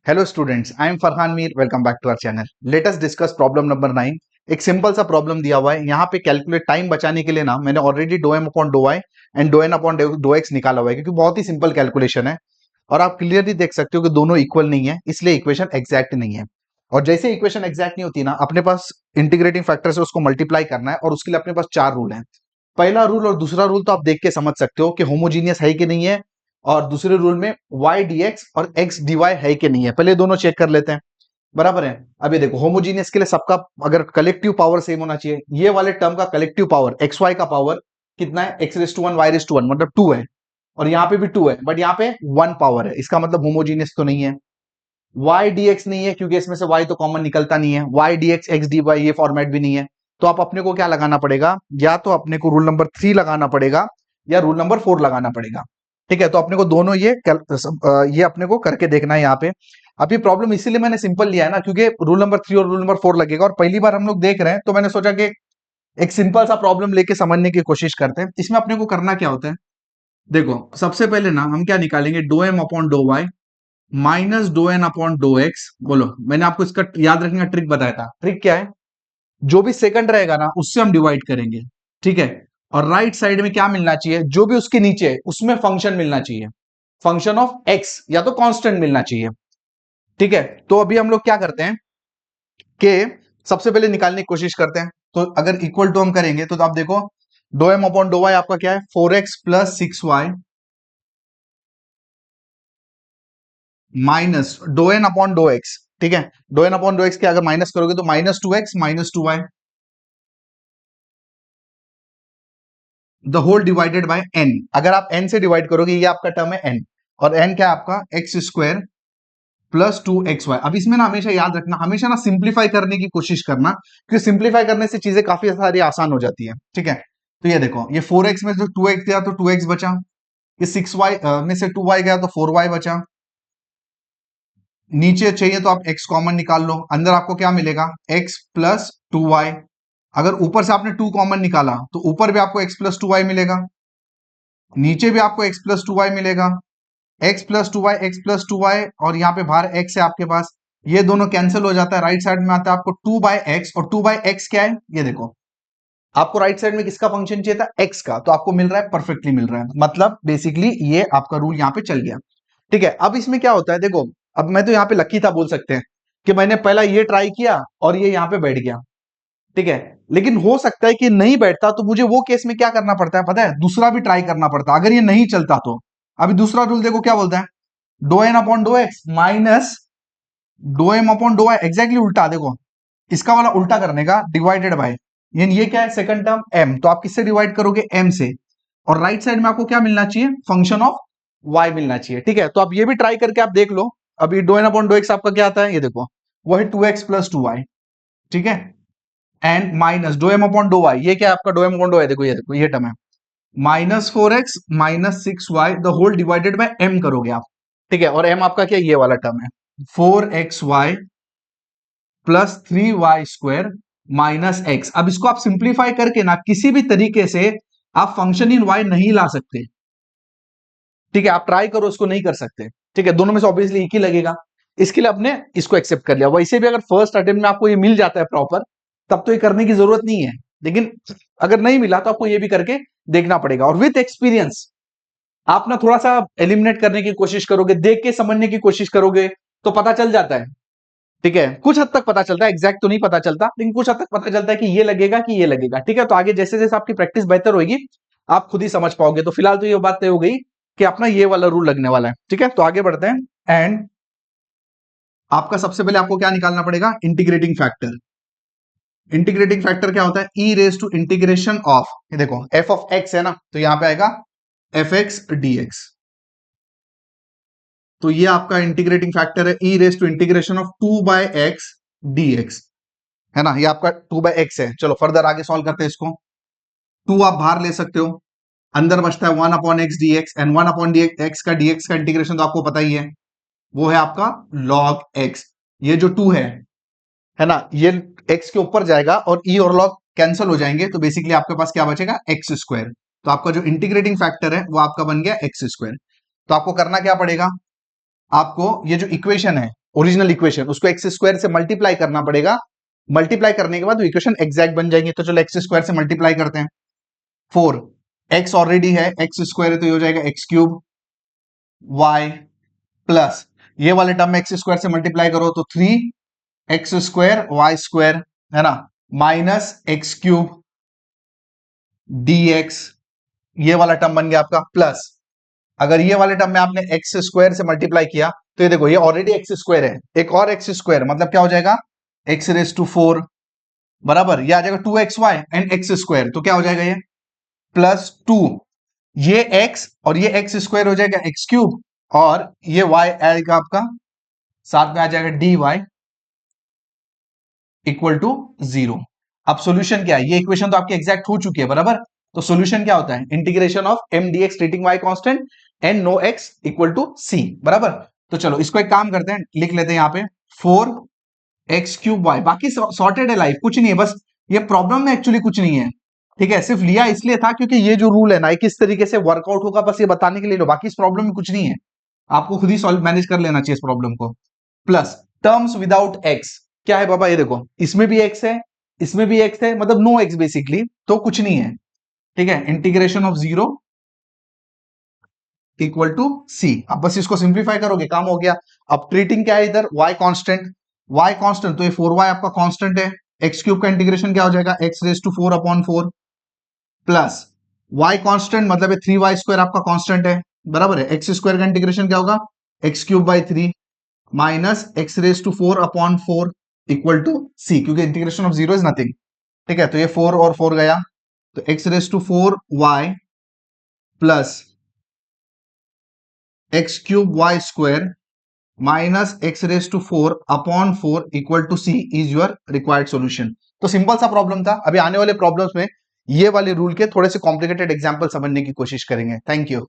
Hello students, I am Farhan Mir. Welcome back to our channel. Let us discuss problem number 9. एक simple सा problem दिया हुआ है यहाँ पे कैलकुलेट टाइम बचाने के लिए ना मैंने already do M upon do Y and do N upon do X निकाला हुआ है क्योंकि बहुत ही सिंपल कैलकुलेशन है और आप क्लियरली देख सकते हो कि दोनों इक्वल नहीं है इसलिए इक्वेशन एग्जैक्ट नहीं है। और जैसे इक्वेशन एग्जैक्ट नहीं होती ना अपने पास इंटीग्रेटिंग फैक्टर से उसको मल्टीप्लाई करना है और उसके लिए अपने पास चार रूल हैं। पहला रूल और दूसरा रूल तो आप देख के समझ सकते हो कि होमोजीनियस है कि नहीं है, और दूसरे रूल में y dx और x dy है कि नहीं है। पहले दोनों चेक कर लेते हैं, बराबर है। अब ये देखो होमोजीनियस के लिए सबका अगर कलेक्टिव पावर सेम होना चाहिए, ये वाले टर्म का कलेक्टिव पावर xy का पावर कितना है, x⁻1 y⁻1 मतलब 2 है, और यहाँ पे भी 2 है बट यहाँ पे 1 पावर है, इसका मतलब होमोजीनियस तो नहीं है। y dx नहीं है क्योंकि इसमें से y तो कॉमन निकलता नहीं है, y dx x dy ये फॉर्मेट भी नहीं है। तो आप अपने को क्या लगाना पड़ेगा, या तो अपने को रूल नंबर 3 लगाना पड़ेगा या रूल नंबर 4 लगाना पड़ेगा। ठीक है, तो अपने को दोनों ये अपने को करके देखना है यहाँ पे। अब ये प्रॉब्लम इसीलिए मैंने सिंपल लिया है ना क्योंकि रूल नंबर 3 और रूल नंबर 4 लगेगा और पहली बार हम लोग देख रहे हैं, तो मैंने सोचा कि एक सिंपल सा प्रॉब्लम लेके समझने की कोशिश करते हैं। इसमें अपने को करना क्या होता है, देखो सबसे पहले ना हम क्या निकालेंगे, do M upon do Y minus do N upon do X. बोलो, मैंने आपको इसका याद रखने का ट्रिक बताया था। ट्रिक क्या है, जो भी सेकंड रहेगा ना उससे हम डिवाइड करेंगे, ठीक है। और राइट साइड में क्या मिलना चाहिए, जो भी उसके नीचे है उसमें फंक्शन मिलना चाहिए, फंक्शन ऑफ एक्स या तो कांस्टेंट मिलना चाहिए, ठीक है। तो अभी हम लोग क्या करते हैं कि सबसे पहले निकालने की कोशिश करते हैं। तो अगर इक्वल टू हम करेंगे तो आप देखो do M upon do Y आपका क्या है, 4x plus 6y minus do N upon do X, ठीक है। Do N upon do X के अगर माइनस करोगे तो -2x minus 2y the whole divided by n। अगर आप n से डिवाइड करोगे, ये आपका टर्म है n, और n क्या है आपका एक्स स्क्वायर प्लस 2xy। अब इसमें ना हमेशा याद रखना, हमेशा ना सिंप्लीफाई करने की कोशिश करना क्योंकि सिंप्लीफाई करने से चीजें काफी सारी आसान हो जाती है, ठीक है। तो ये देखो, ये 4x में जो 2x गया तो 2x बचा, ये 6y में से 2y गया तो 4y बचा। नीचे चाहिए तो आप x कॉमन निकाल लो, अंदर आपको क्या मिलेगा, x प्लस 2y। अगर ऊपर से आपने 2 कॉमन निकाला तो ऊपर भी आपको x प्लस 2y मिलेगा, नीचे भी आपको x प्लस 2y मिलेगा। x plus 2y, x plus 2y, और यहाँ पे बाहर x है आपके पास, ये दोनों कैंसिल हो जाता है। राइट साइड में आता है आपको 2/x, और 2/x क्या है, ये देखो आपको राइट साइड में किसका फंक्शन चाहिए था, x का, तो आपको मिल रहा है, परफेक्टली मिल रहा है। मतलब बेसिकली ये आपका रूल यहाँ पे चल गया, ठीक है। अब इसमें क्या होता है, देखो अब मैं तो यहाँ पे लकी था बोल सकते हैं कि मैंने पहला ये ट्राई किया और ये यहाँ पे बैठ गया, ठीक है। लेकिन हो सकता है कि नहीं बैठता, तो मुझे वो केस में क्या करना पड़ता है पता है, दूसरा भी ट्राई करना पड़ता अगर ये नहीं चलता तो। अभी दूसरा रूल देखो क्या बोलता है, do N upon do X minus do M upon do Y, exactly उल्टा। देखो इसका वाला उल्टा करने का, डिवाइडेड बाय, ये क्या है सेकंड टर्म m, तो आप किससे डिवाइड करोगे, m से, और राइट साइड में आपको क्या मिलना चाहिए, फंक्शन ऑफ y मिलना चाहिए, ठीक है। तो आप ये भी ट्राई करके आप देख लो। अभी do N upon do X आपका क्या आता है, ये देखो वो है 2x प्लस 2y, ठीक है। And minus do M upon do Y, ये क्या है आपका do M upon do Y, देखो ये टर्म है -4x minus 6y the whole divided by m करोगे आप, ठीक है। और m आपका क्या, ये वाला टर्म है 4xy plus 3y² minus x। अब इसको आप सिंप्लीफाई करके ना किसी भी तरीके से आप फंक्शन इन y नहीं ला सकते, ठीक है। आप ट्राई करो, इसको नहीं कर सकते, ठीक है। दोनों में से ऑब्वियसली एक ही लगेगा, इसके लिए आपने इसको एक्सेप्ट कर लिया। वैसे भी अगर फर्स्ट अटेम्प्ट में आपको ये मिल जाता है प्रॉपर, तब तो ये करने की जरूरत नहीं है, लेकिन अगर नहीं मिला तो आपको ये भी करके देखना पड़ेगा। और विथ एक्सपीरियंस आप ना थोड़ा सा एलिमिनेट करने की कोशिश करोगे, देख के समझने की कोशिश करोगे, तो पता चल जाता है, ठीक है। कुछ हद तक पता चलता है, एग्जैक्ट तो नहीं पता चलता, लेकिन कुछ हद तक पता चलता है कि ये लगेगा कि ये लगेगा, ठीक है। तो आगे जैसे जैसे आपकी प्रैक्टिस बेहतर होगी आप खुद ही समझ पाओगे। तो फिलहाल तो ये बात तय हो गई कि अपना ये वाला रूल लगने वाला है, ठीक है। तो आगे बढ़ते हैं। एंड आपका सबसे पहले आपको क्या निकालना पड़ेगा, इंटीग्रेटिंग फैक्टर। इंटीग्रेटिंग फैक्टर क्या होता है, e raise to integration of, ये देखो एफ ऑफ एक्स है ना, तो यहां पे आएगा एफ एक्स डी एक्स। तो ये आपका इंटीग्रेटिंग फैक्टर है, e raise to integration of 2/x dx, है ना। ये आपका 2/x है। चलो फर्दर आगे सॉल्व करते हैं इसको। 2 आप बाहर ले सकते हो, अंदर बचता है 1/x dx, एंड 1/x का dx का इंटीग्रेशन तो आपको पता ही है, वो है आपका log x। ये जो 2 है ना, ये x के ऊपर जाएगा और e और log कैंसिल हो जाएंगे, तो बेसिकली आपके पास क्या बचेगा, x²। तो आपका जो इंटीग्रेटिंग फैक्टर है वो आपका बन गया x²। तो आपको करना क्या पड़ेगा, आपको ये जो इक्वेशन है ओरिजिनल इक्वेशन, उसको एक्स स्क्वायर से मल्टीप्लाई करना पड़ेगा। मल्टीप्लाई करने के बाद वो इक्वेशन एग्जैक्ट बन जाएंगे। तो चलो एक्स स्क्वायर से मल्टीप्लाई करते हैं। 4 एक्स ऑलरेडी है, एक्स स्क्वायर है तो ये हो जाएगा एक्स क्यूब वाई प्लस ये वाले टर्म में एक्स स्क्वायर से मल्टीप्लाई करो तो 3 एक्स स्क्वायर वाई स्क्वायर है ना, माइनस एक्स क्यूब dx, ये वाला टर्म बन गया आपका प्लस। अगर ये वाले टर्म में आपने एक्स स्क्वायर से मल्टीप्लाई किया तो ये देखो ये ऑलरेडी एक्स स्क्वायर है, एक और एक्स स्क्वायर मतलब क्या हो जाएगा एक्स रेस टू 4 बराबर, ये आ जाएगा 2xy एंड एक्स स्क्वायर, तो क्या हो जाएगा ये +2, ये x और ये एक्स स्क्वायर हो जाएगा एक्स क्यूब और ये y आएगा आपका साथ में आ जाएगा dy इक्वल टू 0। अब सॉल्यूशन क्या है, ये इक्वेशन तो आपकी एग्जैक्ट हो चुकी है बराबर, तो सॉल्यूशन क्या होता है integration of m dx treating y constant and no x equal to c बराबर। तो चलो इसको एक काम करते हैं, लिख लेते हैं यहाँ पे 4x क्यूब y, बाकी सॉर्टेड है लाइफ, कुछ नहीं है, बस ये प्रॉब्लम में एक्चुअली कुछ नहीं है, ठीक है, सिर्फ लिया इसलिए था क्योंकि ये जो रूल है ना किस तरीके से वर्कआउट होगा बस ये बताने के लिए लो, बाकी इस प्रॉब्लम में कुछ नहीं है, आपको खुद ही सॉल्व मैनेज कर लेना चाहिए इस प्रॉब्लम को। प्लस टर्म्स विदाउट एक्स, क्या है बाबा, ये देखो इसमें भी एक्स है इसमें भी एक्स है, मतलब नो एक्स बेसिकली, तो कुछ नहीं है, ठीक है, इंटीग्रेशन ऑफ 0 इक्वल टू सी। अब बस इसको सिंप्लीफाई करोगे काम हो गया। अब ट्रीटिंग क्या है इधर y कांस्टेंट, y कांस्टेंट तो ये 4y आपका कांस्टेंट है, एक्स क्यूब का इंटीग्रेशन क्या हो जाएगा X raise to 4 upon 4 plus y constant मतलब 3y स्क्वायर आपका कांस्टेंट है बराबर है, एक्स स्क्वायर का इंटीग्रेशन क्या होगा x cube by 3 minus x raise to 4 upon 4 equal to C, क्योंकि इंटीग्रेशन ऑफ 0 इज नथिंग, ठीक है, तो ये 4 और 4 गया तो X raise to 4y plus X cube Y square minus x raise to 4 upon 4 equal to C is your required solution. तो simple सा प्रॉब्लम था। अभी आने वाले प्रॉब्लम्स में ये वाले रूल के थोड़े से कॉम्प्लिकेटेड एग्जांपल समझने की कोशिश करेंगे। Thank you.